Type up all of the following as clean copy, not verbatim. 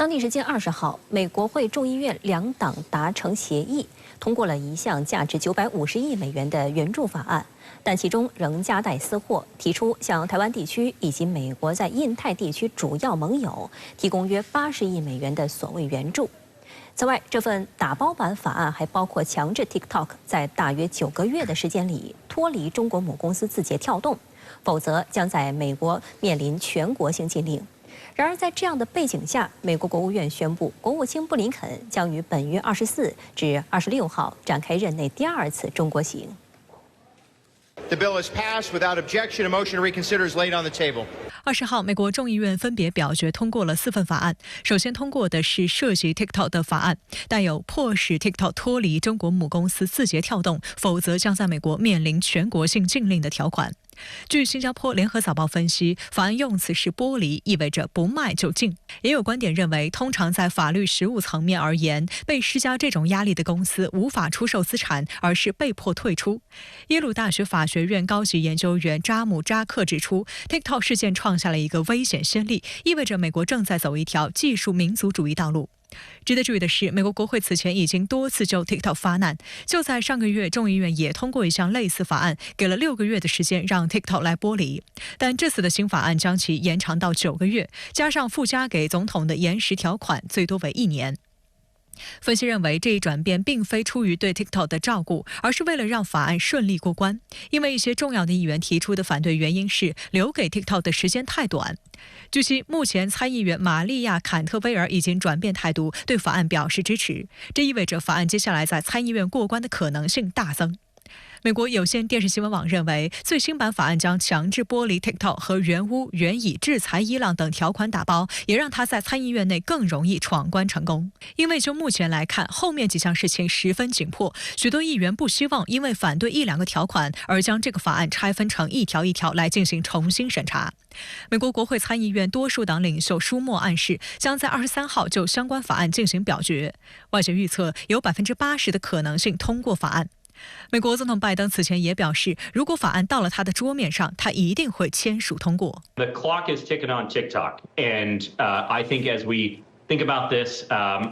当地时间20号，美国会众议院两党达成协议，通过了一项价值950亿美元的援助法案，但其中仍夹带私货，提出向台湾地区以及美国在印太地区主要盟友提供约80亿美元的所谓援助。此外，这份打包版法案还包括强制 TikTok 在大约9个月的时间里脱离中国母公司字节跳动，否则将在美国面临全国性禁令。然而，在这样的背景下，美国国务院宣布，国务卿布林肯将于本月24至26号展开任内第2次中国行。The bill is passed without objection. A motion to reconsider is laid on the table. 20号，美国众议院分别表决通过了4份法案。首先通过的是涉及 TikTok 的法案，带有迫使 TikTok 脱离中国母公司字节跳动，否则将在美国面临全国性禁令的条款。据新加坡联合早报分析，法案用词是剥离，意味着不卖就禁。也有观点认为，通常在法律实务层面而言，被施加这种压力的公司无法出售资产，而是被迫退出。耶鲁大学法学院高级研究员扎姆扎克指出， TikTok 事件创下了一个危险先例，意味着美国正在走一条技术民族主义道路。值得注意的是，美国国会此前已经多次就 TikTok 发难。就在上个月，众议院也通过一项类似法案，给了6个月的时间让 TikTok 来剥离。但这次的新法案将其延长到9个月，加上附加给总统的延时条款，最多为1年。分析认为，这一转变并非出于对 TikTok 的照顾，而是为了让法案顺利过关。因为一些重要的议员提出的反对原因是留给 TikTok 的时间太短。据悉，目前参议员玛利亚·坎特威尔已经转变态度，对法案表示支持。这意味着法案接下来在参议院过关的可能性大增。美国有线电视新闻网认为，最新版法案将强制剥离 TikTok 和原污、原以制裁伊朗等条款打包，也让他在参议院内更容易闯关成功。因为就目前来看，后面几项事情十分紧迫，许多议员不希望因为反对1、2个条款而将这个法案拆分成一条一条来进行重新审查。美国国会参议院多数党领袖舒默暗示，将在23号就相关法案进行表决。外界预测有80%的可能性通过法案。美国总统拜登此前也表示，如果法案到了他的桌面上，他一定会签署通过。The clock is ticking on TikTok, and I think as we think about this,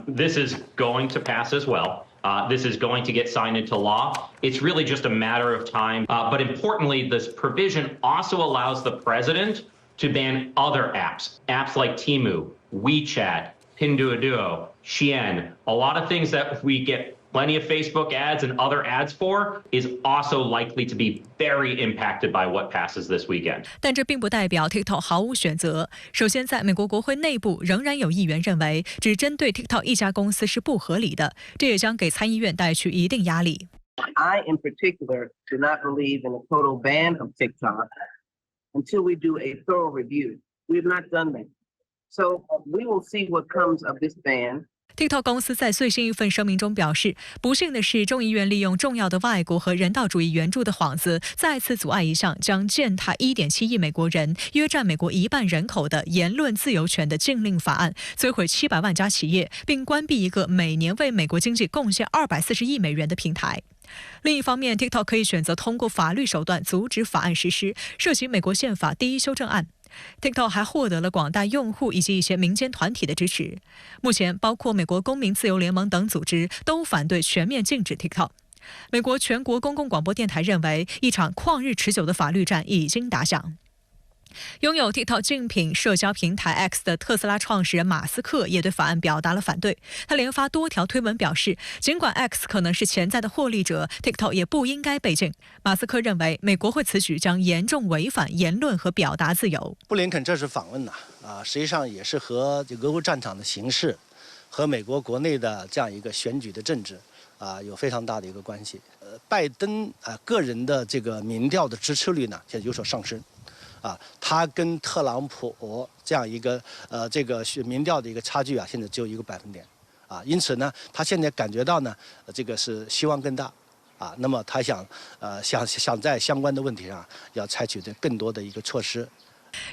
this is going to pass as well. This is going to get signed into law. It's really just a matter of time. But importantly, this provision also allows the president to ban other apps like Temu, WeChat, Pinduoduo, Shein, a lot of things that we get plenty of Facebook ads and other ads for is also likely to be very impacted by what passes this weekend. 但这并不代表 TikTok 毫无选择。首先，在美国国会内部仍然有议员认为，只针对 TikTok 一家公司是不合理的，这也将给参议院带去一定压力。I, in particular, do not believe in a total ban of TikTok until we do a thorough review. We have not done that. So we will see what comes of this ban. TikTok 公司在最新一份声明中表示，不幸的是，众议院利用重要的外国和人道主义援助的幌子，再次阻碍一项将践踏1.7亿美国人，约占美国1半人口的言论自由权的禁令法案，摧毁700万家企业，并关闭一个每年为美国经济贡献240亿美元的平台。另一方面， TikTok 可以选择通过法律手段阻止法案实施，涉及美国宪法第1修正案。TikTok 还获得了广大用户以及一些民间团体的支持。目前，包括美国公民自由联盟等组织都反对全面禁止 TikTok。美国全国公共广播电台认为，一场旷日持久的法律战已经打响。拥有 TikTok 竞品社交平台 X 的特斯拉创始人马斯克也对法案表达了反对。他连发多条推文表示，尽管 X 可能是潜在的获利者， TikTok 也不应该被禁。马斯克认为，美国会此举将严重违反言论和表达自由。布林肯这次访问实际上也是和俄乌战场的形势和美国国内的这样一个选举的政治有非常大的一个关系。拜登个人的这个民调的支持率呢，现在有所上升。他跟特朗普这样一个这个民调的一个差距现在只有1个百分点因此呢，他现在感觉到呢，这个是希望更大那么他想在相关的问题上要采取更多的一个措施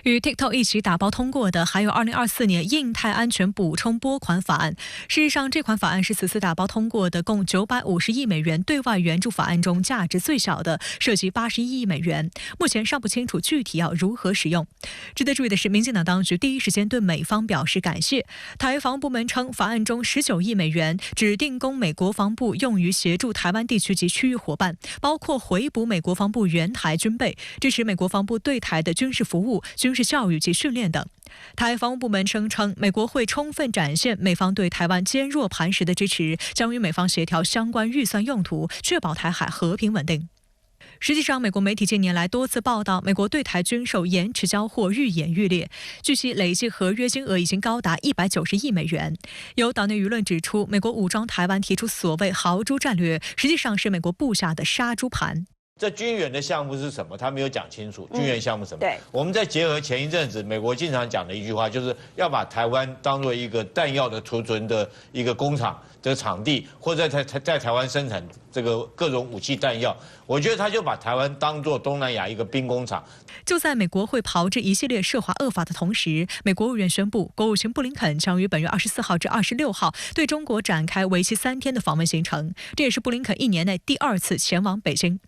与 TikTok 一起打包通过的还有2024年印太安全补充拨款法案。事实上，这款法案是此次打包通过的共950亿美元对外援助法案中价值最小的，涉及81亿美元。目前尚不清楚具体要如何使用。值得注意的是，民进党当局第一时间对美方表示感谢。台防部门称，法案中19亿美元指定供美国防部用于协助台湾地区及区域伙伴，包括回补美国防部援台军备，支持美国防部对台的军事服务、军事教育及训练等。台防务部门声称，美国会充分展现美方对台湾坚若磐石的支持，将与美方协调相关预算用途，确保台海和平稳定。实际上，美国媒体近年来多次报道，美国对台军售延迟交货愈演愈烈。据悉，累计合约金额已经高达190亿美元。有岛内舆论指出，美国武装台湾提出所谓豪猪战略，实际上是美国布下的杀猪盘。这军援的项目是什么？他没有讲清楚。军援项目什么？对，我们再结合前一阵子美国经常讲的一句话，就是要把台湾当做一个弹药的储存的一个工厂的场地，或者在台湾生产这个各种武器弹药。我觉得他就把台湾当作东南亚一个兵工厂。就在美国会炮制一系列涉华恶法的同时，美国务院宣布，国务卿布林肯将于本月24号至26号对中国展开为期3天的访问行程，这也是布林肯1年内第2次前往北京。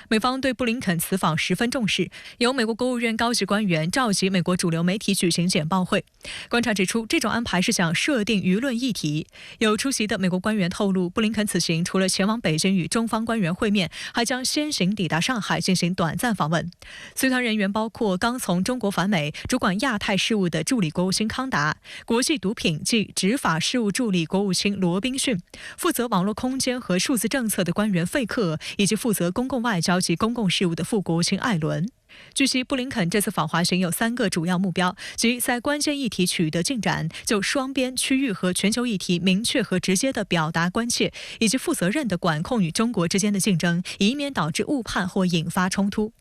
美方对布林肯此访十分重视，由美国国务院高级官员召集美国主流媒体举行简报会。观察指出，这种安排是想设定舆论议题。有出席的美国官员透露，布林肯此行除了前往北京与中方官员会面，还将先行抵达上海进行短暂访问。随团人员包括刚从中国返美、主管亚太事务的助理国务卿康达、国际毒品及执法事务助理国务卿罗宾逊、负责网络空间和数字政策的官员费克，以及负责公共外交及公共事务的副国务卿艾伦。据悉，布林肯这次访华行有3个主要目标，即在关键议题取得进展，就双边、区域和全球议题明确和直接地表达关切，以及负责任地管控与中国之间的竞争，以免导致误判或引发冲突。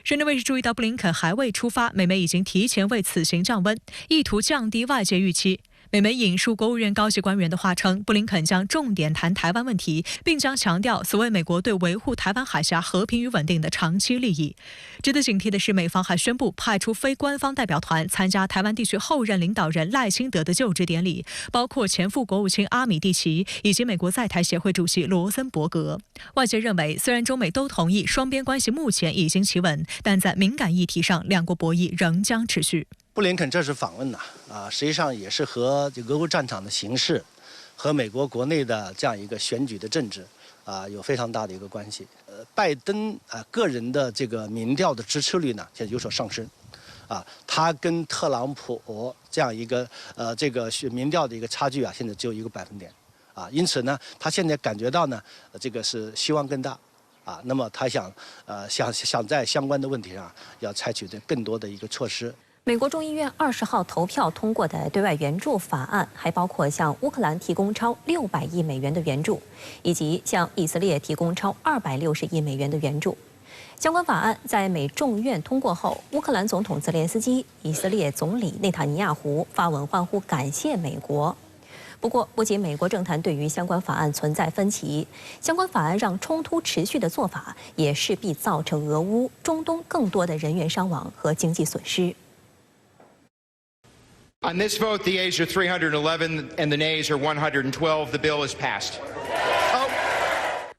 深圳卫视注意到，布林肯还未出发，美媒已经提前为此行降温，意图降低外界预期。美媒引述国务院高级官员的话称，布林肯将重点谈台湾问题，并将强调所谓美国对维护台湾海峡和平与稳定的长期利益。值得警惕的是，美方还宣布派出非官方代表团参加台湾地区后任领导人赖清德的就职典礼，包括前副国务卿阿米蒂奇以及美国在台协会主席罗森伯格。外界认为，虽然中美都同意双边关系目前已经企稳，但在敏感议题上，两国博弈仍将持续。布林肯这次访问呢，实际上也是和俄乌战场的形势，和美国国内的这样一个选举的政治，有非常大的一个关系。拜登个人的这个民调的支持率呢，现在有所上升，他跟特朗普这样一个这个民调的一个差距现在只有1个百分点，因此呢，他现在感觉到呢，这个是希望更大。那么他想在相关的问题上要采取更多的一个措施。美国众议院20号投票通过的对外援助法案，还包括向乌克兰提供超600亿美元的援助，以及向以色列提供超260亿美元的援助。相关法案在美众院通过后，乌克兰总统泽连斯基、以色列总理内塔尼亚胡发文欢呼感谢美国。不过，不仅美国政坛对于相关法案存在分歧，相关法案让冲突持续的做法，也势必造成俄乌、中东更多的人员伤亡和经济损失。On this vote, the ayes are 311 and the nays are 112. The bill is passed.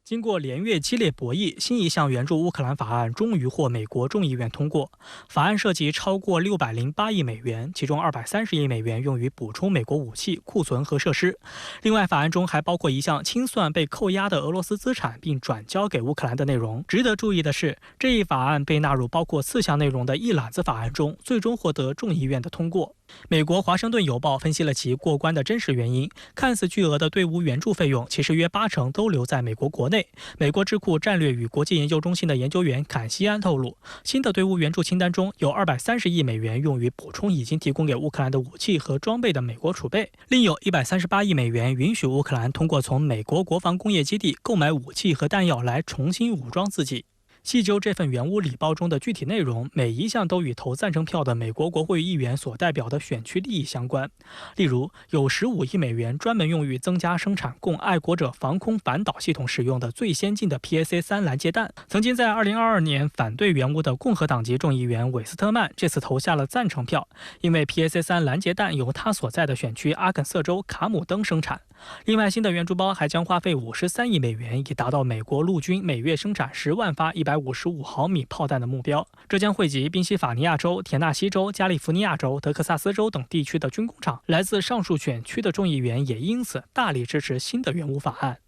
经过连月激烈博弈，新一项援助乌克兰法案终于获美国众议院通过。法案涉及超过608亿美元，其中230亿美元用于补充美国武器库存和设施。另外，法案中还包括一项清算被扣押的俄罗斯资产并转交给乌克兰的内容。值得注意的是，这一法案被纳入包括4项内容的一揽子法案中，最终获得众议院的通过。美国《华盛顿邮报》分析了其过关的真实原因，看似巨额的对乌援助费用，其实约80%都留在美国国内。美国智库战略与国际研究中心的研究员坎西安透露，新的对乌援助清单中有230亿美元用于补充已经提供给乌克兰的武器和装备的美国储备，另有138亿美元允许乌克兰通过从美国国防工业基地购买武器和弹药来重新武装自己。细究这份原屋礼包中的具体内容，每一项都与投赞成票的美国国会议员所代表的选区利益相关。例如，有15亿美元专门用于增加生产供爱国者防空反导系统使用的最先进的 PSA-3拦截弹。曾经在2022年反对原屋的共和党籍众议员韦斯特曼这次投下了赞成票，因为 PSA-3拦截弹由他所在的选区阿肯色州卡姆登生产。另外，新的援助包还将花费53亿美元，以达到美国陆军每月生产10万发155毫米炮弹的目标。这将惠及宾夕法尼亚州、田纳西州、加利福尼亚州、德克萨斯州等地区的军工厂。来自上述选区的众议员也因此大力支持新的援乌法案。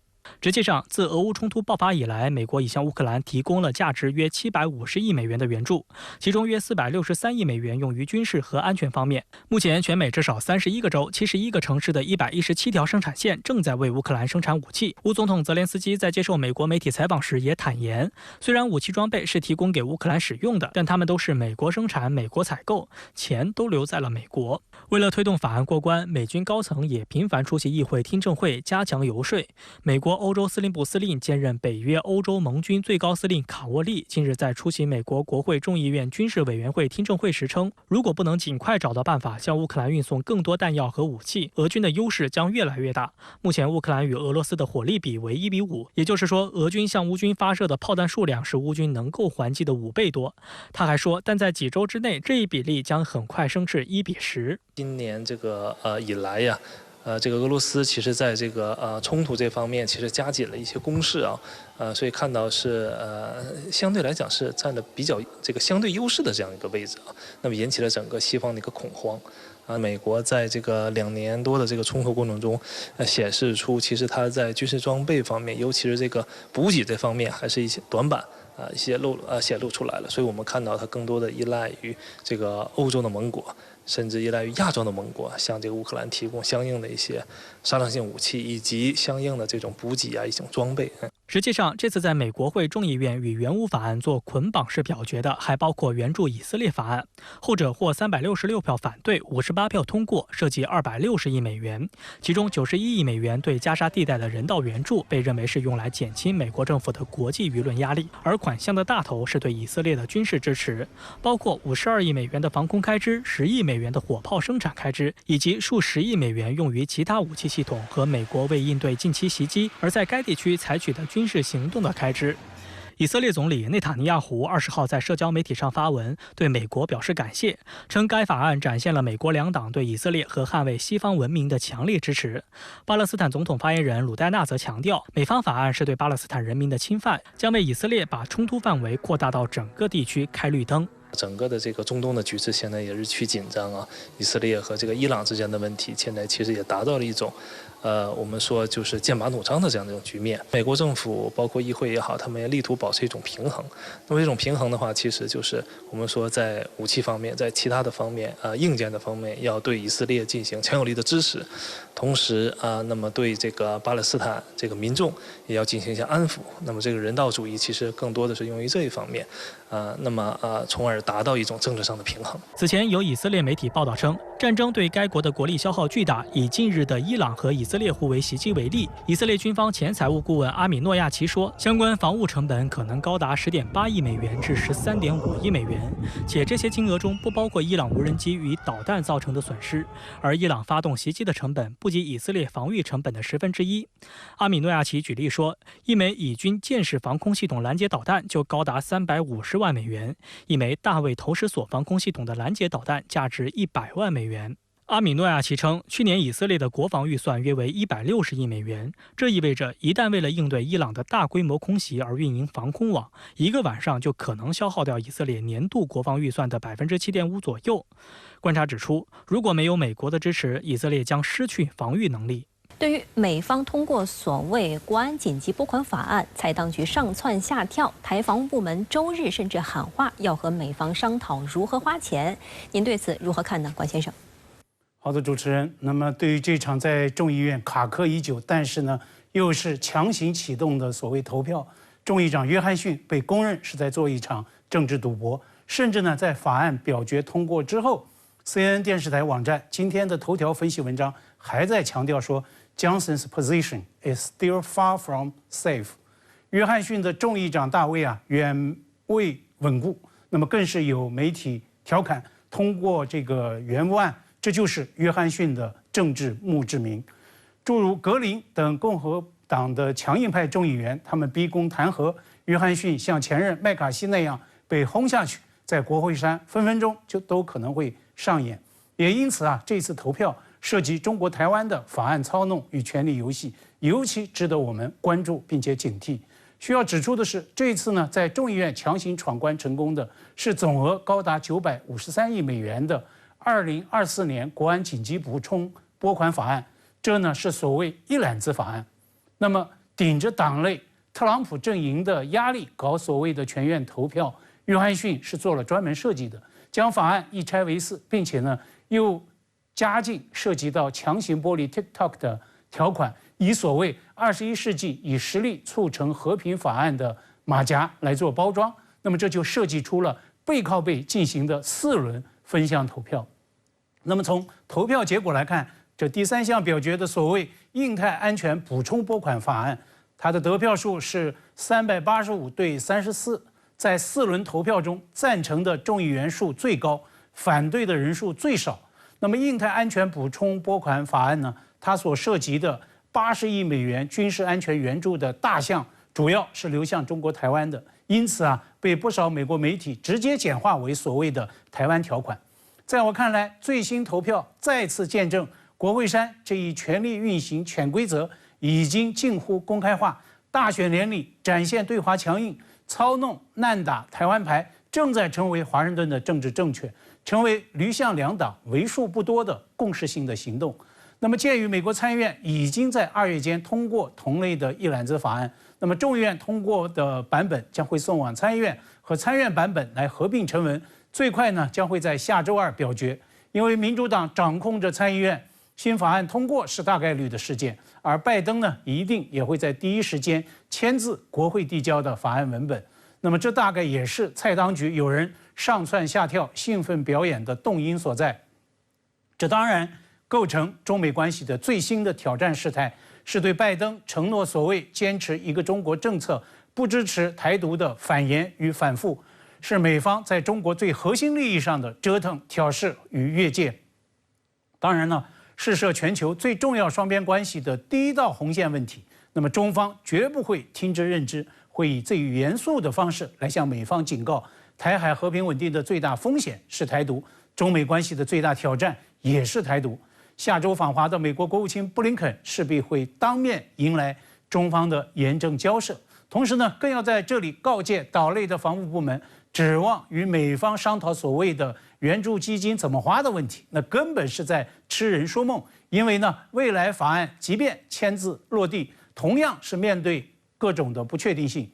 实际上，自俄乌冲突爆发以来，美国已向乌克兰提供了价值约750亿美元的援助，其中约463亿美元用于军事和安全方面。目前，全美至少31个州、71个城市的117条生产线正在为乌克兰生产武器。乌总统泽连斯基在接受美国媒体采访时也坦言，虽然武器装备是提供给乌克兰使用的，但他们都是美国生产、美国采购，钱都留在了美国。为了推动法案过关，美军高层也频繁出席议会听证会，加强游说。美国欧洲司令部司令兼任北约欧洲盟军最高司令卡沃利近日在出席美国国会众议院军事委员会听证会时称，如果不能尽快找到办法向乌克兰运送更多弹药和武器，俄军的优势将越来越大。目前乌克兰与俄罗斯的火力比为1:5，也就是说，俄军向乌军发射的炮弹数量是乌军能够还击的5倍多。他还说，但在几周之内，这一比例将很快升至1:10。今年以来呀。这个俄罗斯其实在这个冲突这方面其实加紧了一些攻势啊，所以看到是相对来讲是占了比较这个相对优势的这样一个位置啊，那么引起了整个西方的一个恐慌啊。美国在这个2年多的这个冲突过程中，显示出其实它在军事装备方面，尤其是这个补给这方面，还是一些短板。显露出来了，所以我们看到它更多的依赖于这个欧洲的盟国，甚至依赖于亚洲的盟国，向这个乌克兰提供相应的一些杀伤性武器以及相应的这种补给一种装备。实际上，这次在美国会众议院与援乌法案做捆绑式表决的，还包括援助以色列法案，后者获366票反对，58票通过，涉及260亿美元，其中91亿美元对加沙地带的人道援助，被认为是用来减轻美国政府的国际舆论压力，而款项的大头是对以色列的军事支持，包括52亿美元的防空开支、10亿美元的火炮生产开支，以及数十亿美元用于其他武器系统和美国为应对近期袭击而在该地区采取的军事行动的开支。以色列总理内塔尼亚胡20号在社交媒体上发文，对美国表示感谢，称该法案展现了美国两党对以色列和捍卫西方文明的强烈支持。巴勒斯坦总统发言人鲁代纳则强调，美方法案是对巴勒斯坦人民的侵犯，将为以色列把冲突范围扩大到整个地区开绿灯。整个的这个中东的局势现在也日趋紧张啊，以色列和这个伊朗之间的问题，现在其实也达到了一种，我们说就是剑拔弩张的这样的一种局面。美国政府包括议会也好，他们也力图保持一种平衡。那么这种平衡的话，其实就是我们说在武器方面，在其他的方面，硬件的方面，要对以色列进行强有力的支持，同时那么对这个巴勒斯坦这个民众也要进行一些安抚。那么这个人道主义其实更多的是用于这一方面，那么从而达到一种政治上的平衡。此前有以色列媒体报道称，战争对该国的国力消耗巨大，以近日的伊朗和以色列互为袭击为例，以色列军方前财务顾问阿米诺亚奇说，相关防务成本可能高达10.8亿美元至13.5亿美元，且这些金额中不包括伊朗无人机与导弹造成的损失，而伊朗发动袭击的成本不及以色列防御成本的1/10。阿米诺亚奇举例说，一枚以军箭式防空系统拦截导弹就高达350万美元，一枚大卫投石索防空系统的拦截导弹价值100万美元。阿米诺亚奇称，去年以色列的国防预算约为160亿美元，这意味着一旦为了应对伊朗的大规模空袭而运营防空网，一个晚上就可能消耗掉以色列年度国防预算的7.5%左右。观察指出，如果没有美国的支持，以色列将失去防御能力。对于美方通过所谓国安紧急拨款法案，蔡当局上蹿下跳，台防务部门周日甚至喊话要和美方商讨如何花钱。您对此如何看呢，关先生？好的，主持人。那么对于这场在众议院卡壳已久，但是呢又是强行启动的所谓投票，众议长约翰逊被公认是在做一场政治赌博，甚至呢在法案表决通过之后 CNN 电视台网站今天的头条分析文章还在强调说 Johnson's position is still far from safe。约翰逊的众议长大位啊远未稳固，那么更是有媒体调侃，通过这个原物案，这就是约翰逊的政治墓志铭。诸如格林等共和党的强硬派众议员，他们逼宫弹劾约翰逊，像前任麦卡锡那样被轰下去，在国会山分分钟就都可能会上演。也因此啊，这次投票涉及中国台湾的法案操弄与权力游戏，尤其值得我们关注并且警惕。需要指出的是，这一次呢，在众议院强行闯关成功的是总额高达953亿美元的2024年国安紧急补充拨款法案，这呢是所谓一揽子法案。那么顶着党内特朗普阵营的压力搞所谓的全院投票，约翰逊是做了专门设计的，将法案一拆为四，并且呢又加进涉及到强行剥离 TikTok 的条款，以所谓21世纪以实力促成和平法案的马甲来做包装。那么这就设计出了背靠背进行的4轮分项投票。那么从投票结果来看，这第3项表决的所谓印太安全补充拨款法案，它的得票数是385对34，在4轮投票中，赞成的众议员数最高，反对的人数最少。那么印太安全补充拨款法案呢，它所涉及的80亿美元军事安全援助的大项，主要是流向中国台湾的，因此啊，被不少美国媒体直接简化为所谓的台湾条款。在我看来，最新投票再次见证国会山这一权力运行潜规则已经近乎公开化，大选年里展现对华强硬、操弄难打台湾牌，正在成为华盛顿的政治正确，成为驴象两党为数不多的共识性的行动。那么，鉴于美国参议院已经在2月间通过同类的一揽子法案，那么众议院通过的版本将会送往参议院和参院版本来合并成文，最快呢将会在下周2表决。因为民主党掌控着参议院，新法案通过是大概率的事件，而拜登呢一定也会在第一时间签字国会递交的法案文本。那么这大概也是蔡当局有人上蹿下跳、兴奋表演的动因所在。这当然构成中美关系的最新的挑战事态，是对拜登承诺所谓坚持一个中国政策、不支持台独的反言与反复，是美方在中国最核心利益上的折腾、挑事与越界。当然呢，是涉全球最重要双边关系的第一道红线问题，那么中方绝不会听之任之，会以最严肃的方式来向美方警告，台海和平稳定的最大风险是台独，中美关系的最大挑战也是台独。下周访华的美国国务卿布林肯势必会当面迎来中方的严正交涉，同时呢，更要在这里告诫岛内的防务部门，指望与美方商讨所谓的援助基金怎么花的问题，那根本是在痴人说梦。因为呢，未来法案即便签字落地，同样是面对各种的不确定性。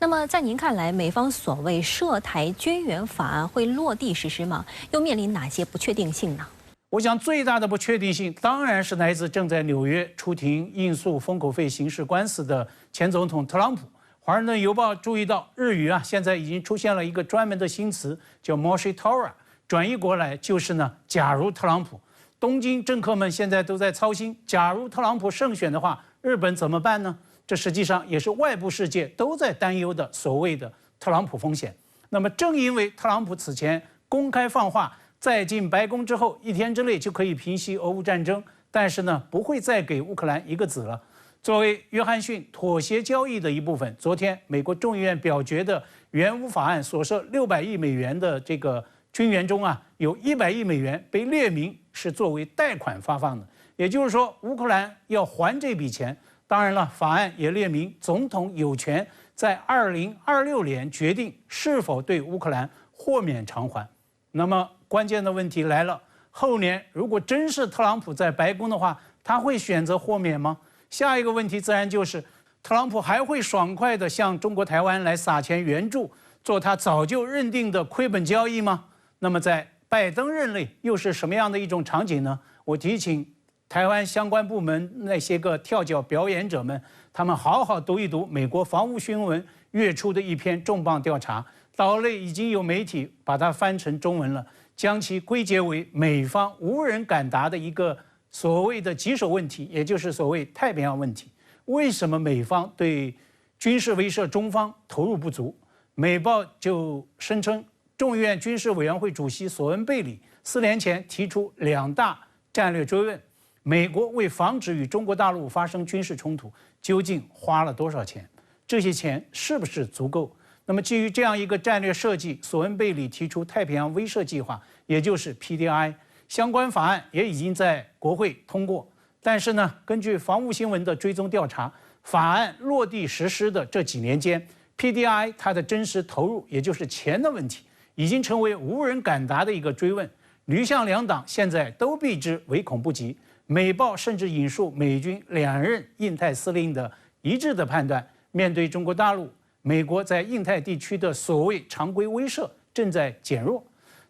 那么在您看来，美方所谓涉台军援法案会落地实施吗？又面临哪些不确定性呢？我想最大的不确定性当然是来自正在纽约出庭应诉封口费刑事官司的前总统特朗普。华盛顿邮报注意到，日语啊现在已经出现了一个专门的新词，叫 Moshi Tora， 转译过来就是呢，假如特朗普。东京政客们现在都在操心，假如特朗普胜选的话，日本怎么办呢？这实际上也是外部世界都在担忧的所谓的特朗普风险。那么正因为特朗普此前公开放话，在进白宫之后1天之内就可以平息俄乌战争，但是呢，不会再给乌克兰一个子了。作为约翰逊妥协交易的一部分，昨天美国众议院表决的援乌法案所涉600亿美元的这个军援中啊，有100亿美元被列明是作为贷款发放的，也就是说乌克兰要还这笔钱。当然了，法案也列明总统有权在2026年决定是否对乌克兰豁免偿还。那么关键的问题来了，后年如果真是特朗普在白宫的话，他会选择豁免吗？下一个问题自然就是，特朗普还会爽快地向中国台湾来撒钱援助，做他早就认定的亏本交易吗？那么在拜登任内又是什么样的一种场景呢？我提醒台湾相关部门那些个跳脚表演者们，他们好好读一读美国防务新闻月初的一篇重磅调查，岛内已经有媒体把它翻成中文了，将其归结为美方无人敢答的一个所谓的棘手问题，也就是所谓太平洋问题。为什么美方对军事威慑中方投入不足？美报就声称，众议院军事委员会主席索恩贝里4年前提出2大战略追问：美国为防止与中国大陆发生军事冲突，究竟花了多少钱？这些钱是不是足够？那么，基于这样一个战略设计，索恩贝里提出太平洋威慑计划，也就是 PDI 相关法案也已经在国会通过。但是呢，根据防务新闻的追踪调查，法案落地实施的这几年间 ，PDI 它的真实投入，也就是钱的问题，已经成为无人敢答的一个追问。吕向两党现在都避之唯恐不及。美报甚至引述美军2任印太司令的一致的判断：面对中国大陆，美国在印太地区的所谓常规威慑正在减弱。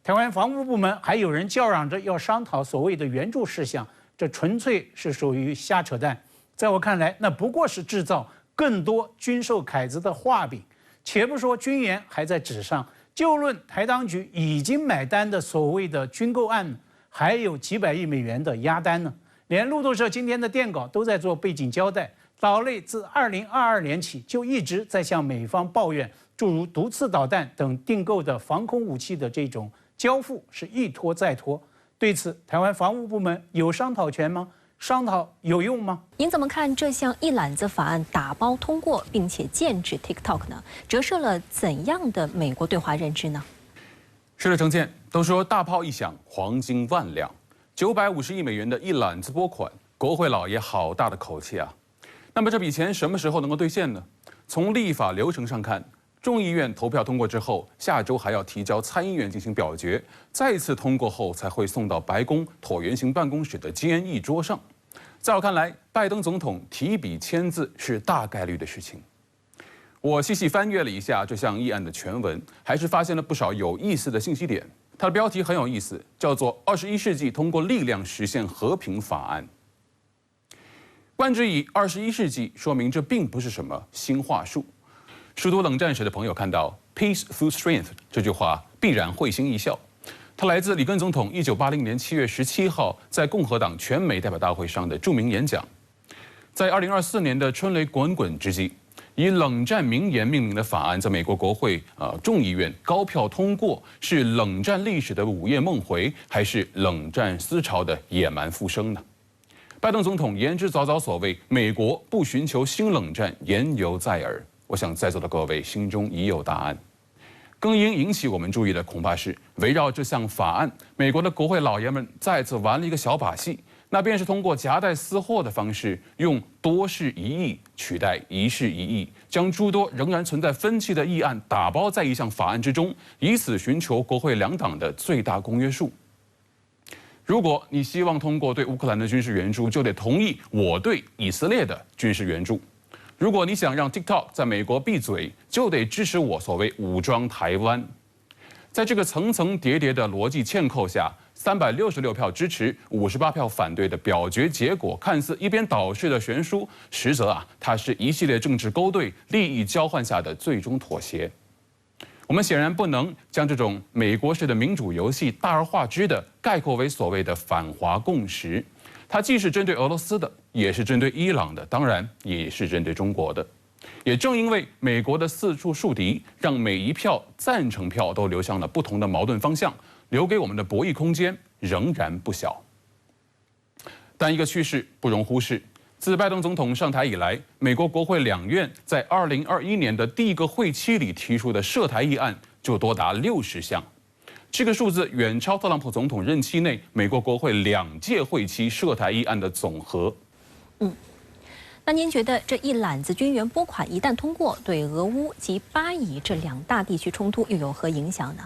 台湾防务部门还有人叫嚷着要商讨所谓的援助事项。这纯粹是属于瞎扯淡，在我看来，那不过是制造更多军售凯子的画饼。且不说军援还在纸上，就论台当局已经买单的所谓的军购案，还有几百亿美元的押单呢。连路透社今天的电稿都在做背景交代，岛内自2022年起就一直在向美方抱怨，诸如毒刺导弹等订购的防空武器的这种交付是一拖再拖。对此，台湾防务部门有商讨权吗？商讨有用吗？您怎么看这项一揽子法案打包通过，并且禁止 TikTok 呢？折射了怎样的美国对华认知呢？是的，程健，都说大炮一响，黄金万两，950亿美元的一揽子拨款，国会老爷好大的口气啊！那么这笔钱什么时候能够兑现呢？从立法流程上看，众议院投票通过之后，下周还要提交参议院进行表决，再次通过后才会送到白宫椭圆形办公室的坚议桌上。在我看来，拜登总统提笔签字是大概率的事情。我细细翻阅了一下这项议案的全文，还是发现了不少有意思的信息点。它的标题很有意思，叫做《21世纪通过力量实现和平法案》。冠之以21世纪，说明这并不是什么新话术。熟读冷战史的朋友看到 "Peace through strength" 这句话，必然会心一笑。它来自里根总统1980年7月17号在共和党全美代表大会上的著名演讲。在2024年的春雷滚滚之际，以冷战名言命名的法案在美国国会众议院高票通过，是冷战历史的午夜梦回，还是冷战思潮的野蛮复生呢？拜登总统言之凿凿所谓美国不寻求新冷战，言犹在耳。我想在座的各位心中已有答案。更应引起我们注意的，恐怕是围绕这项法案，美国的国会老爷们再次玩了一个小把戏，那便是通过夹带私货的方式，用多事一议取代一事一议，将诸多仍然存在分歧的议案打包在一项法案之中，以此寻求国会两党的最大公约数。如果你希望通过对乌克兰的军事援助，就得同意我对以色列的军事援助。如果你想让 TikTok 在美国闭嘴，就得支持我所谓武装台湾。在这个层层叠叠的逻辑嵌扣下，366票支持、58票反对的表决结果，看似一边倒式的悬殊，实则它是一系列政治勾兑、利益交换下的最终妥协。我们显然不能将这种美国式的民主游戏大而化之的概括为所谓的反华共识。它既是针对俄罗斯的，也是针对伊朗的，当然也是针对中国的。也正因为美国的四处树敌，让每一票赞成票都流向了不同的矛盾方向，留给我们的博弈空间仍然不小。但一个趋势不容忽视，自拜登总统上台以来，美国国会两院在2021年的第一个会期里提出的涉台议案就多达60项。这个数字远超特朗普总统任期内美国国会2届会期涉台议案的总和。那您觉得这一揽子军援拨款一旦通过，对俄乌及巴以这2大地区冲突又有何影响呢？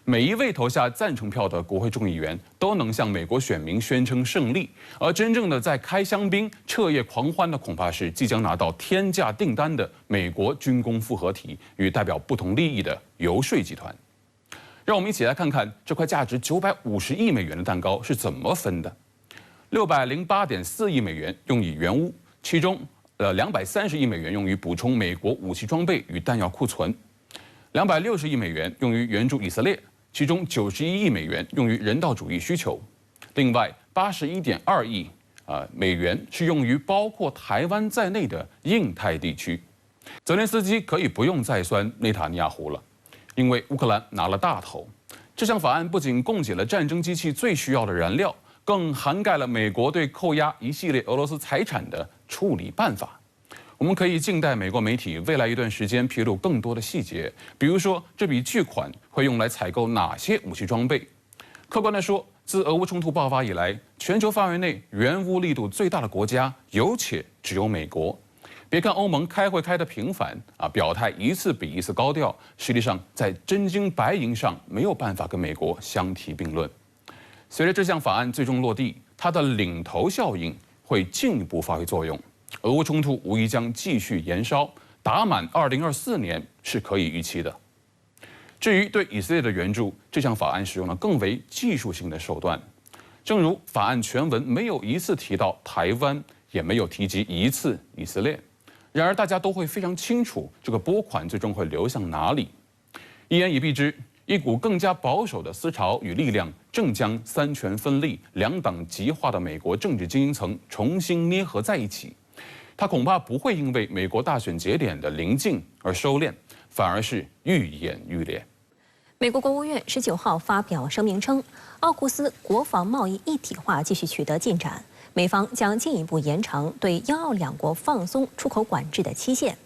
每一位投下赞成票的国会众议员都能向美国选民宣称胜利，而真正的在开香槟、彻夜狂欢的，恐怕是即将拿到天价订单的美国军工复合体与代表不同利益的游说集团。让我们一起来看看这块价值950亿美元的蛋糕是怎么分的。608.4亿美元用以援乌，其中230亿美元用于补充美国武器装备与弹药库存，260亿美元用于援助以色列，其中91亿美元用于人道主义需求，另外81.2亿美元是用于包括台湾在内的印太地区。泽连斯基可以不用再酸内塔尼亚胡了，因为乌克兰拿了大头。这项法案不仅供给了战争机器最需要的燃料，更涵盖了美国对扣押一系列俄罗斯财产的处理办法。我们可以静待美国媒体未来一段时间披露更多的细节，比如说这笔巨款会用来采购哪些武器装备。客观地说，自俄乌冲突爆发以来，全球范围内援乌力度最大的国家有且只有美国。别看欧盟开会开得频繁表态一次比一次高调，实际上在真金白银上没有办法跟美国相提并论。随着这项法案最终落地，它的领头效应会进一步发挥作用。俄乌冲突无疑将继续延烧，打满2024年是可以预期的。至于对以色列的援助，这项法案使用了更为技术性的手段。正如法案全文没有一次提到台湾，也没有提及一次以色列。然而，大家都会非常清楚，这个拨款最终会流向哪里。一言以蔽之，一股更加保守的思潮与力量，正将三权分立、两党极化的美国政治精英层重新捏合在一起。它恐怕不会因为美国大选节点的临近而收敛，反而是愈演愈烈。美国国务院19号发表声明称，奥库斯国防贸易一体化继续取得进展。美方将进一步延长对英澳两国放松出口管制的期限。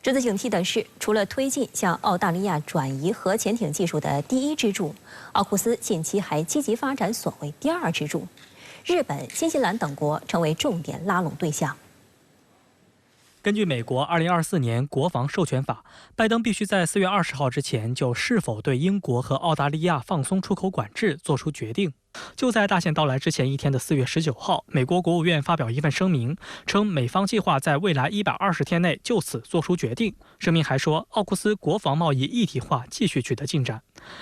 值得警惕的是，除了推进向澳大利亚转移核潜艇技术的第一支柱，奥库斯近期还积极发展所谓第二支柱。日本、新西兰等国成为重点拉拢对象。根据美国2024年国防授权法，拜登必须在4月20号之前就是否对英国和澳大利亚放松出口管制做出决定。就在大限到来之前一天的4月19号，美国国务院发表一份声明，称美方计划在未来120天内就此做出决定。声明还说，奥库斯国防贸易一体化继续取得进展。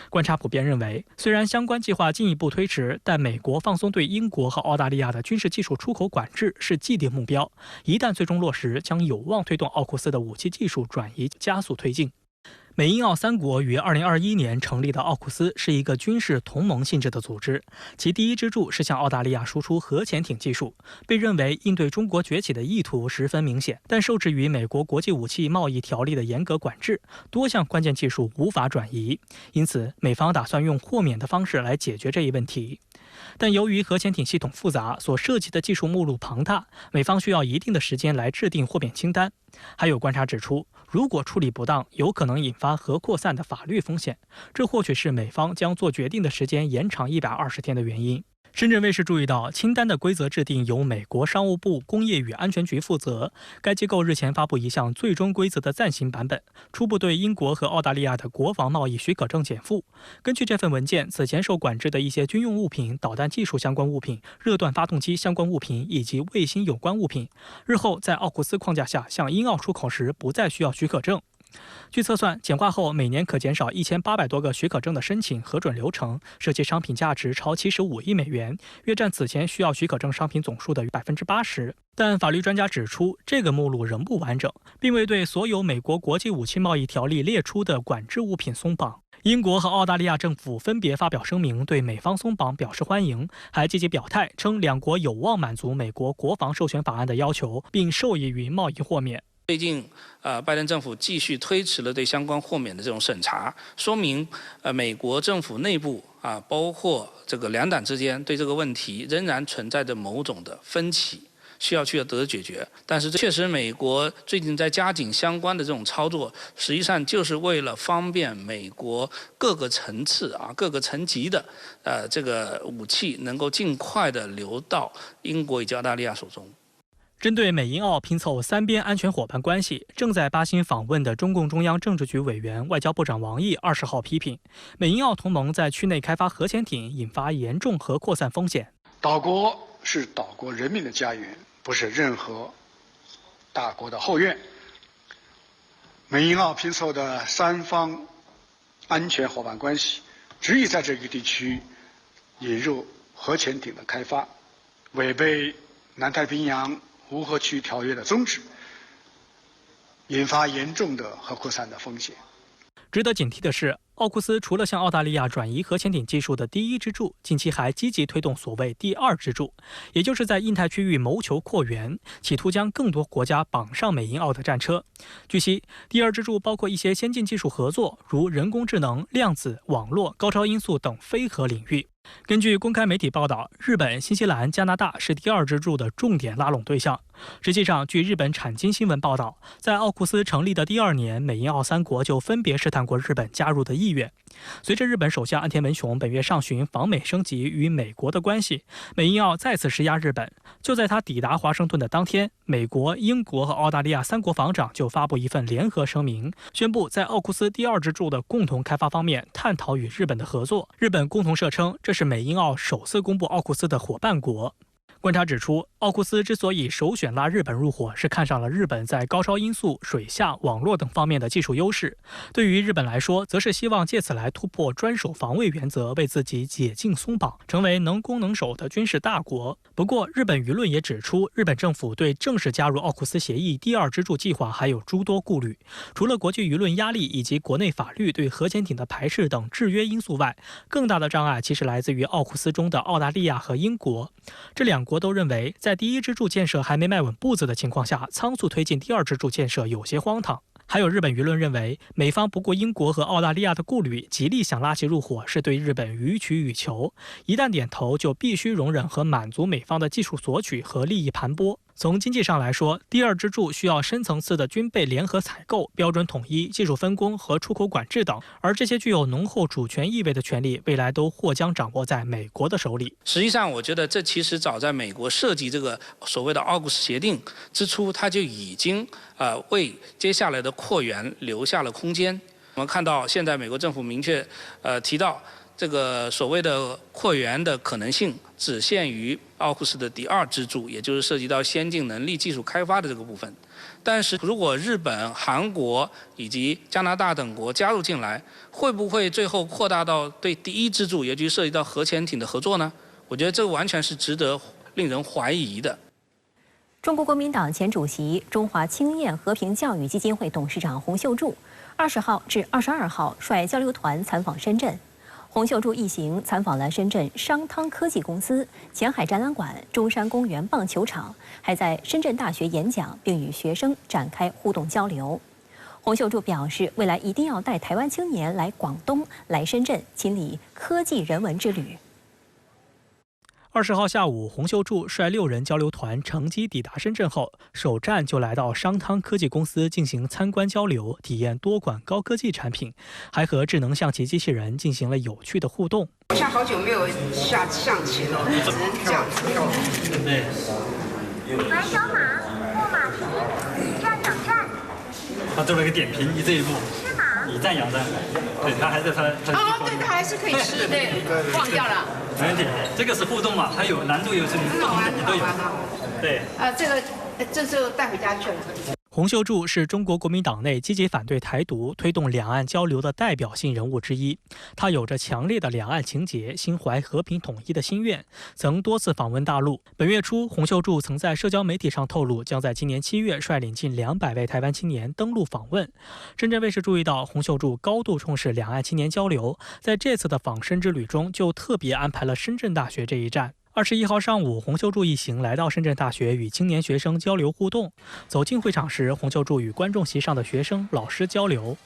观察普遍认为，虽然相关计划进一步推迟，但美国放松对英国和澳大利亚的军事技术出口管制是既定目标，一旦最终落实，将有望推动奥库斯的武器技术转移加速推进。美英澳三国于2021年成立的奥库斯是一个军事同盟性质的组织，其第一支柱是向澳大利亚输出核潜艇技术，被认为应对中国崛起的意图十分明显，但受制于美国国际武器贸易条例的严格管制，多项关键技术无法转移，因此美方打算用豁免的方式来解决这一问题。但由于核潜艇系统复杂，所涉及的技术目录庞大，美方需要一定的时间来制定豁免清单。还有观察指出，如果处理不当，有可能引发核扩散的法律风险，这或许是美方将做决定的时间延长120天的原因。深圳卫视注意到，清单的规则制定由美国商务部工业与安全局负责。该机构日前发布一项最终规则的暂行版本，初步对英国和澳大利亚的国防贸易许可证减负。根据这份文件，此前受管制的一些军用物品、导弹技术相关物品、热锻发动机相关物品以及卫星有关物品，日后在奥库斯框架下向英澳出口时不再需要许可证。据测算，简化后每年可减少1800多个许可证的申请核准流程，涉及商品价值超75亿美元，约占此前需要许可证商品总数的80%。但法律专家指出，这个目录仍不完整，并未对所有美国国际武器贸易条例列出的管制物品松绑。英国和澳大利亚政府分别发表声明，对美方松绑表示欢迎，还积极表态称两国有望满足美国国防授权法案的要求，并受益于贸易豁免。最近，拜登政府继续推迟了对相关豁免的这种审查，说明，美国政府内部包括这个两党之间对这个问题仍然存在着某种的分歧，需要去得到解决。但是确实，美国最近在加紧相关的这种操作，实际上就是为了方便美国各个层次各个层级的这个武器能够尽快的流到英国以及澳大利亚手中。针对美英澳拼凑三边安全伙伴关系，正在巴新访问的中共中央政治局委员、外交部长王毅20号批评，美英澳同盟在区内开发核潜艇，引发严重核扩散风险。岛国是岛国人民的家园，不是任何大国的后院。美英澳拼凑的三方安全伙伴关系，执意在这个地区引入核潜艇的开发，违背南太平洋无核区条约的宗旨，引发严重的核扩散的风险。值得警惕的是，奥库斯除了向澳大利亚转移核潜艇技术的第一支柱，近期还积极推动所谓第二支柱，也就是在印太区域谋求扩员，企图将更多国家绑上美英澳的战车。据悉，第二支柱包括一些先进技术合作，如人工智能、量子、网络、高超音速等非核领域。根据公开媒体报道，日本、新西兰、加拿大是第二支柱的重点拉拢对象。实际上，据日本产经新闻报道，在奥库斯成立的第2年，美英澳3国就分别试探过日本加入的意愿。随着日本首相岸田文雄本月上旬访美升级与美国的关系，美英澳再次施压日本。就在他抵达华盛顿的当天，美国、英国和澳大利亚3国防长就发布一份联合声明，宣布在奥库斯第二支柱的共同开发方面探讨与日本的合作。日本共同社称，这是美英澳首次公布奥库斯的伙伴国。观察指出，奥库斯之所以首选拉日本入伙，是看上了日本在高超音速、水下、网络等方面的技术优势。对于日本来说，则是希望借此来突破专守防卫原则，为自己解禁松绑，成为能攻能守的军事大国。不过，日本舆论也指出，日本政府对正式加入奥库斯协议第二支柱计划还有诸多顾虑。除了国际舆论压力以及国内法律对核潜艇的排斥等制约因素外，更大的障碍其实来自于奥库斯中的澳大利亚和英国。这2国都认为，在第一支柱建设还没迈稳步子的情况下，仓促推进第二支柱建设有些荒唐。还有日本舆论认为，美方不顾英国和澳大利亚的顾虑，极力想拉其入伙，是对日本予取予求。一旦点头，就必须容忍和满足美方的技术索取和利益盘剥。从经济上来说，第二支柱需要深层次的军备联合采购、标准统一、技术分工和出口管制等，而这些具有浓厚主权意味的权利，未来都或将掌握在美国的手里。实际上，我觉得这其实早在美国设计这个所谓的奥库斯协定之初，它就已经为接下来的扩员留下了空间。我们看到现在美国政府明确提到，这个所谓的扩员的可能性只限于奥库斯的第二支柱，也就是涉及到先进能力技术开发的这个部分。但是如果日本、韩国以及加拿大等国加入进来，会不会最后扩大到对第一支柱，也就是涉及到核潜艇的合作呢？我觉得这完全是值得令人怀疑的。中国国民党前主席、中华青燕和平教育基金会董事长洪秀柱，20号至22号率交流团参访深圳。洪秀柱一行参访了深圳商汤科技公司、前海展览馆、中山公园棒球场，还在深圳大学演讲，并与学生展开互动交流。洪秀柱表示，未来一定要带台湾青年来广东、来深圳，亲历科技人文之旅。20号下午，洪秀柱率6人交流团乘机抵达深圳后，首站就来到商汤科技公司进行参观交流，体验多款高科技产品，还和智能象棋机器人进行了有趣的互动。好像好久没有下象棋了，只能这样子跳。对。买小马，过马蹄，站等站。他做了一个点评，这一步。吃马。以战养战。对，他还在他。对，他还是可以吃，对，忘掉了。没问题，这个是互动嘛，它有难度，有不同等级都有。对。这就带回家去了。洪秀柱是中国国民党内积极反对台独、推动两岸交流的代表性人物之一。他有着强烈的两岸情结，心怀和平统一的心愿，曾多次访问大陆。本月初，洪秀柱曾在社交媒体上透露，将在今年7月率领近200位台湾青年登陆访问。深圳卫视注意到，洪秀柱高度重视两岸青年交流，在这次的访深之旅中，就特别安排了深圳大学这一站。21号上午，洪秀柱一行来到深圳大学，与青年学生交流互动。走进会场时，洪秀柱与观众席上的学生、老师交流。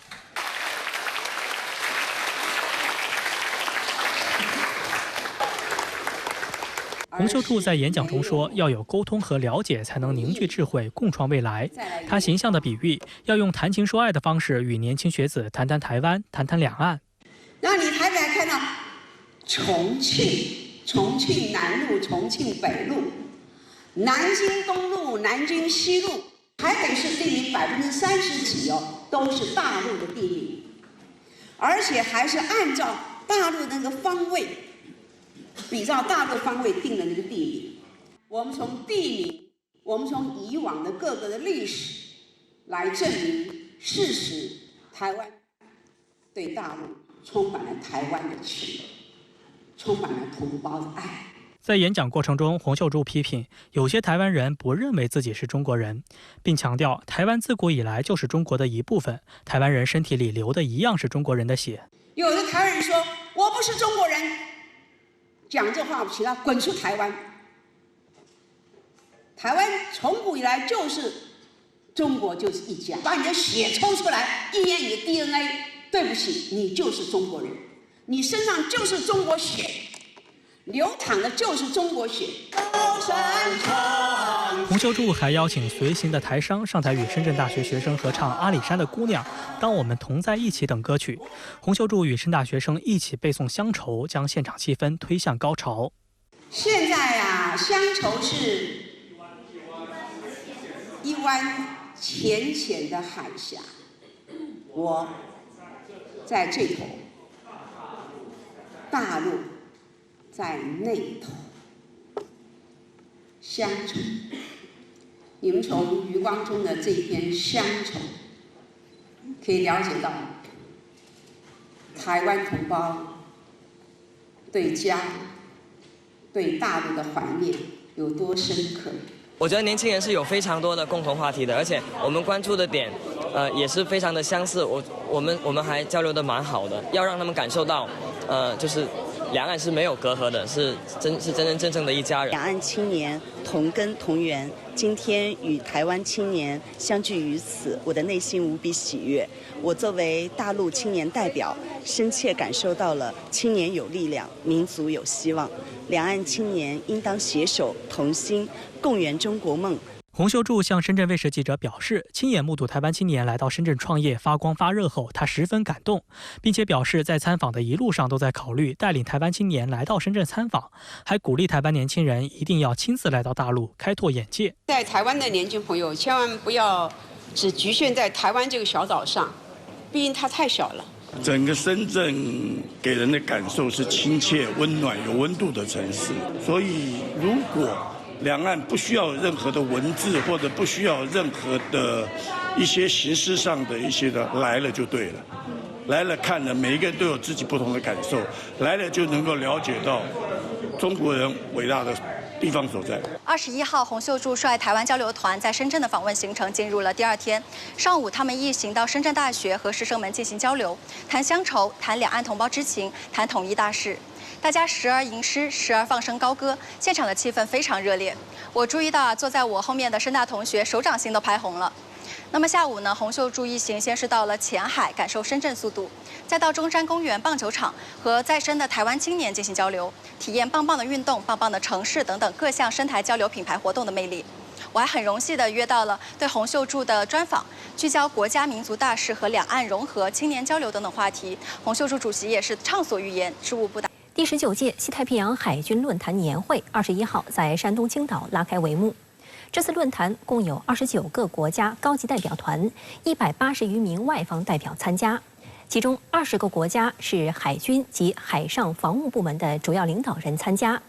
洪秀柱在演讲中说，要有沟通和了解，才能凝聚智慧，共创未来。他形象的比喻，要用谈情说爱的方式与年轻学子谈谈台湾，谈谈两岸。然后你台北还看到重庆南路、重庆北路、南京东路、南京西路，台北市地名30%几都是大陆的地名，而且还是按照大陆那个方位，比照大陆方位定的那个地名。我们从地名，我们从以往的各个的历史来证明事实，台湾对大陆充满了台湾的情，充满了同胞的爱。在演讲过程中，洪秀柱批评有些台湾人不认为自己是中国人，并强调台湾自古以来就是中国的一部分，台湾人身体里流的一样是中国人的血。有的台湾人说我不是中国人，讲这话请他滚出台湾。台湾从古以来就是中国就是一家，把你的血抽出来验验你的 DNA， 对不起，你就是中国人，你身上就是中国血，流淌的就是中国血。洪秀柱还邀请随行的台商上台与深圳大学学生合唱阿里山的姑娘、当我们同在一起等歌曲。洪秀柱与深大学生一起背诵乡愁，将现场气氛推向高潮。现在啊，乡愁是一湾浅浅的海峡，我在这头，大陆在那头。乡愁，你们从余光中的这篇乡愁，可以了解到台湾同胞对家、对大陆的怀念有多深刻。我觉得年轻人是有非常多的共同话题的，而且我们关注的点，也是非常的相似。我们还交流的蛮好的，要让他们感受到，就是两岸是没有隔阂的，是真正的一家人。两岸青年同根同源，今天与台湾青年相聚于此，我的内心无比喜悦。我作为大陆青年代表，深切感受到了青年有力量，民族有希望。两岸青年应当携手同心，共圆中国梦。洪秀柱向深圳卫视记者表示，亲眼目睹台湾青年来到深圳创业发光发热后，他十分感动，并且表示在参访的一路上都在考虑带领台湾青年来到深圳参访，还鼓励台湾年轻人一定要亲自来到大陆开拓眼界。在台湾的年轻朋友千万不要只局限在台湾这个小岛上，毕竟它太小了。整个深圳给人的感受是亲切、温暖、有温度的城市，所以如果两岸不需要任何的文字，或者不需要任何的一些形式上的一些的，来了就对了，来了看了，每一个人都有自己不同的感受，来了就能够了解到中国人伟大的地方所在。21号，洪秀柱率台湾交流团在深圳的访问行程进入了第2天。上午，他们一行到深圳大学和师生们进行交流，谈乡愁，谈两岸同胞之情，谈统一大事。大家时而吟诗，时而放声高歌，现场的气氛非常热烈。我注意到坐在我后面的深大同学手掌心都拍红了。那么下午呢，洪秀柱一行先是到了前海感受深圳速度，再到中山公园棒球场和在深的台湾青年进行交流，体验棒棒的运动、棒棒的城市等等各项深台交流品牌活动的魅力。我还很荣幸地约到了对洪秀柱的专访，聚焦国家民族大事和两岸融合、青年交流等等话题。洪秀柱主席也是畅所欲言，事无不答。第19届西太平洋海军论坛年会21号在山东青岛拉开帷幕。这次论坛共有29个国家高级代表团，180余名外方代表参加，其中20个国家是海军及海上防务部门的主要领导人参加。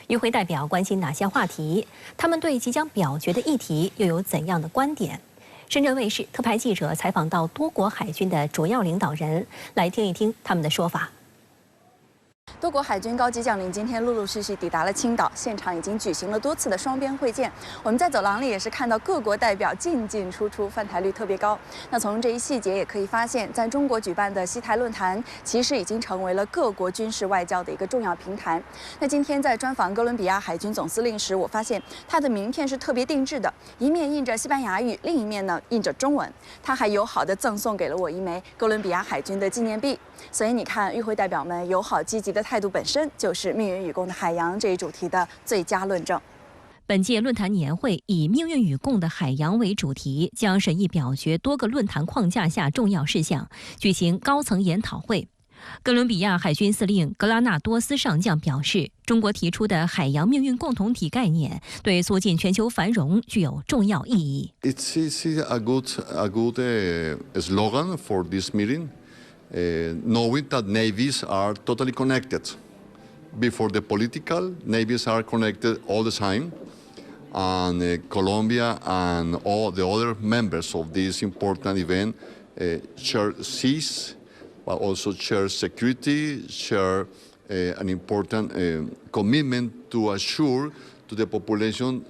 与会代表关心哪些话题？他们对即将表决的议题又有怎样的观点？深圳卫视特派记者采访到多国海军的主要领导人，来听一听他们的说法。多国海军高级将领今天陆陆续续抵达了青岛，现场已经举行了多次的双边会见。我们在走廊里也是看到各国代表进进出出，饭台率特别高。那从这一细节也可以发现，在中国举办的西台论坛，其实已经成为了各国军事外交的一个重要平台。那今天在专访哥伦比亚海军总司令时，我发现他的名片是特别定制的，一面印着西班牙语，另一面呢印着中文。他还友好的赠送给了我一枚哥伦比亚海军的纪念币。所以你看，与会代表们友好积极的态度本身就是命运与共的海洋这一主题的最佳论证。本届论坛年会以命运与共的海洋为主题，将审议表决多个论坛框架下重要事项，举行高层研讨会。哥伦比亚海军司令格拉纳多斯上将表示，中国提出的海洋命运共同体概念对促进全球繁荣具有重要意义。It's a good slogan for this meeting. Knowing that navies are totally connected. Before the political, navies are connected all the time. And Colombia and all the other members of this important event share seas, but also share security, share an important commitment to assure to the population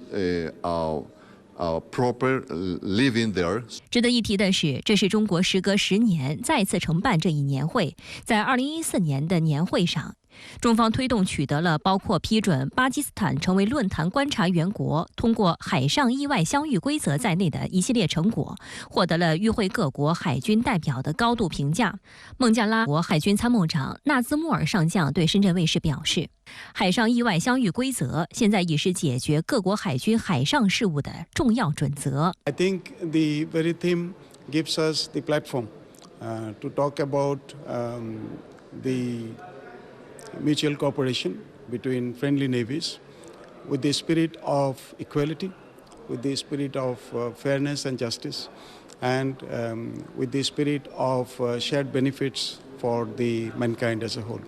proper living there. 值得一提的是，这是中国时隔10年再次承办这一年会。在2014年的年会上，中方推动取得了包括批准巴基斯坦成为论坛观察员国、通过海上意外相遇规则在内的一系列成果，获得了与会各国海军代表的高度评价。孟加拉国海军参谋长纳兹穆尔上将对深圳卫视表示，海上意外相遇规则现在已是解决各国海军海上事务的重要准则。I think the very theme gives us the platform to talk about the mutual cooperation between friendly navies with the spirit of equality, with the spirit of fairness and justice, and with the spirit of shared benefits for the mankind as a whole.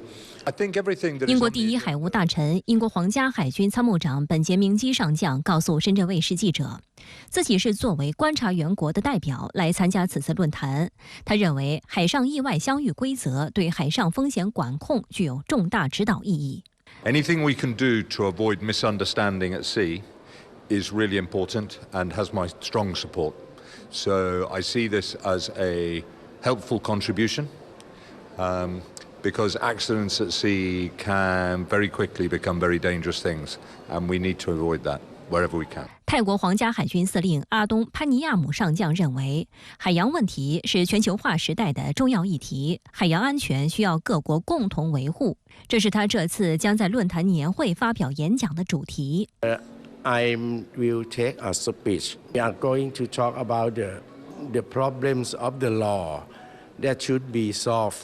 英国第一海务大臣、英国皇家海军参谋长本杰明基上将告诉深圳卫视记者，自己是作为观察员国的代表来参加此次论坛。他认为，海上意外相遇规则对海上风险管控具有重大指导意义。Anything we can do to avoid misunderstanding at sea is really important and has my strong support. So I see this as a helpful contribution. Because accidents at sea can very quickly become very dangerous things, and we need to avoid that wherever we can. 泰国皇家海军司令阿东·潘尼亚姆上将认为，海洋问题是全球化时代的重要议题，海洋安全需要各国共同维护。这是他这次将在论坛年会发表演讲的主题。I will take a speech. We are going to talk about the problems of the law that should be solved